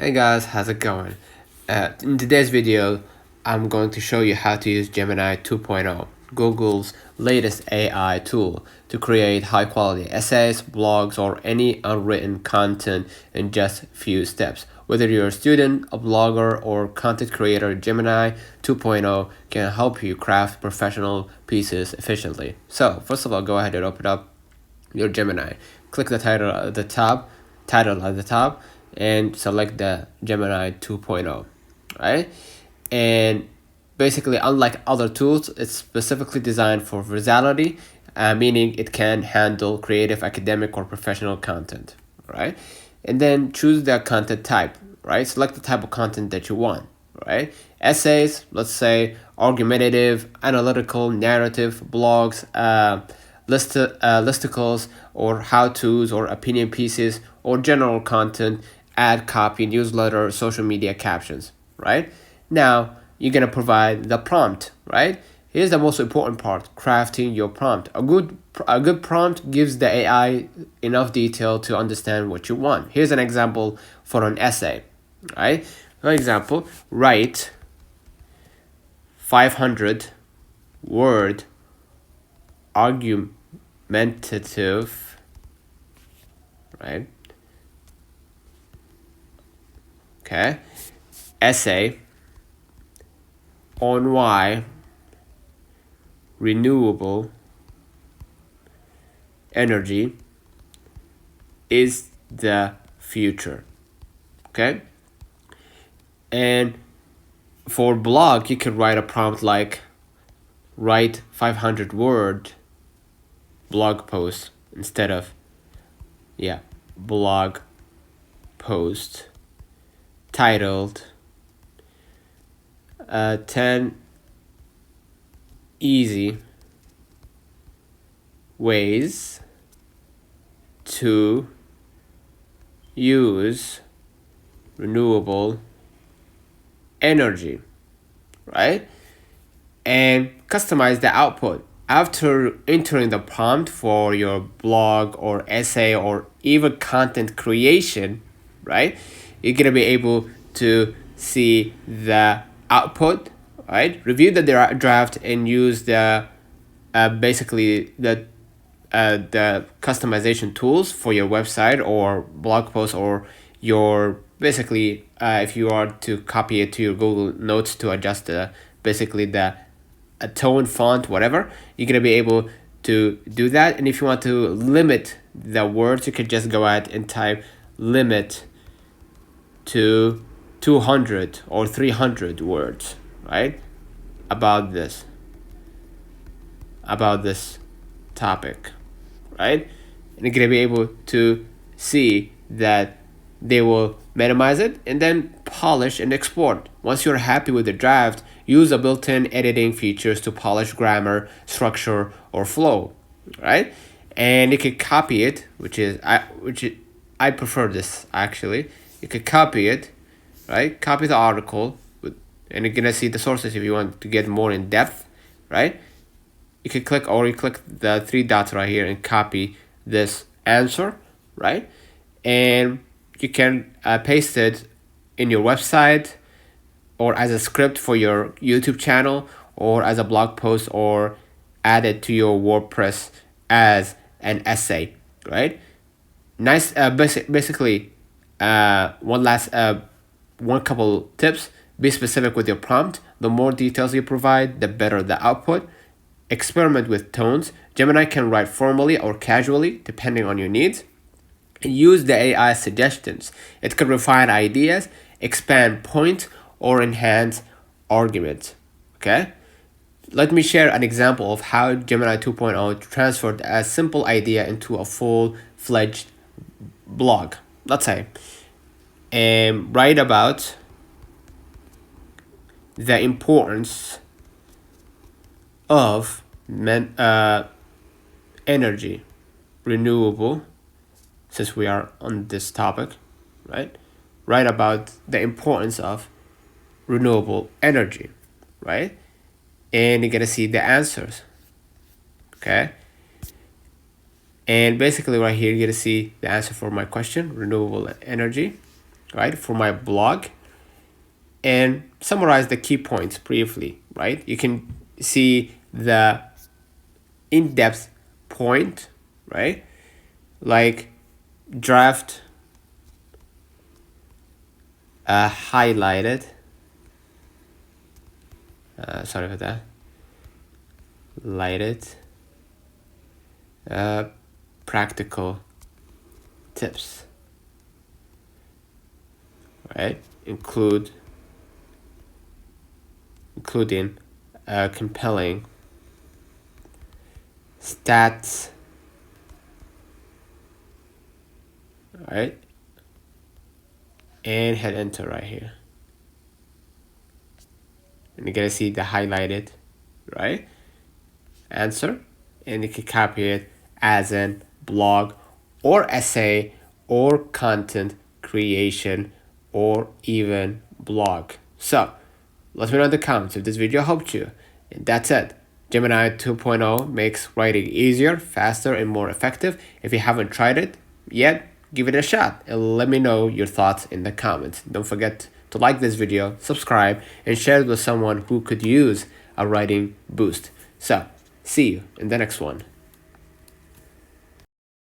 Hey guys, how's it going? In today's video, I'm going to show you how to use Gemini 2.0, Google's latest AI tool, to create high-quality essays, blogs, or any unwritten content in just a few steps. Whether you're a student, a blogger, or content creator, Gemini 2.0 can help you craft professional pieces efficiently. So, first of all, go ahead and open up your Gemini. Click the title at the top, and select the Gemini 2.0, right? And basically, unlike other tools, it's specifically designed for versatility, meaning it can handle creative, academic, or professional content, right? And then choose the content type, right? Select the type of content that you want, right? Essays, let's say argumentative, analytical, narrative, blogs, listicles, or how-tos, or opinion pieces, or general content, ad copy, newsletter, social media captions, right? Now, you're going to provide the prompt, right? Here's the most important part, crafting your prompt. A good prompt gives the AI enough detail to understand what you want. Here's an example for an essay, right? For example, write 500 word argumentative, right? Okay, essay on why renewable energy is the future. Okay, and for blog, you could write a prompt like write 500 word blog post instead of blog post titled 10 easy ways to use renewable energy, right? And customize the output. After entering the prompt for your blog or essay or even content creation, right, you're gonna be able to see the output, right? Review the draft and use the basically the customization tools for your website or blog post, or your basically if you are to copy it to your Google Notes to adjust the basically the a tone, font, whatever, you're gonna be able to do that. And if you want to limit the words, you could just go ahead and type limit to 200 or 300 words, right? About this topic, right? And you're gonna be able to see that they will minimize it and then polish and export. Once you're happy with the draft, use the built-in editing features to polish grammar, structure, or flow, right? And you can copy it, which I prefer this actually. You could copy it, right? Copy the article, and you're gonna see the sources if you want to get more in depth, right? You can click the three dots right here and copy this answer, right? And you can paste it in your website, or as a script for your YouTube channel, or as a blog post, or add it to your WordPress as an essay, right? Nice. Basically, one couple tips: be specific with your prompt. The more details you provide, the better the output. Experiment with tones. Gemini can write formally or casually, depending on your needs. Use the AI suggestions. It can refine ideas, expand points, or enhance arguments. Okay? Let me share an example of how Gemini 2.0 transferred a simple idea into a full-fledged blog. Let's say, write about the importance of energy, renewable, since we are on this topic, right? Write about the importance of renewable energy, right? And you're gonna see the answers, okay? And basically right here, you're gonna see the answer for my question, renewable energy. right, for my blog and summarize the key points briefly, right? You can see the in-depth point, right? Like draft, highlighted, sorry for that, lighted, practical tips, right? Including compelling stats, right? And hit enter right here. And you're gonna see the highlighted, right, answer, and you can copy it as in blog or essay or content creation or even blog. So let me know in the comments if this video helped you. And that's it. Gemini 2.0 makes writing easier, faster, and more effective. If you haven't tried it yet, give it a shot and let me know your thoughts in the comments. Don't forget to like this video, subscribe, and share it with someone who could use a writing boost. So, see you in the next one.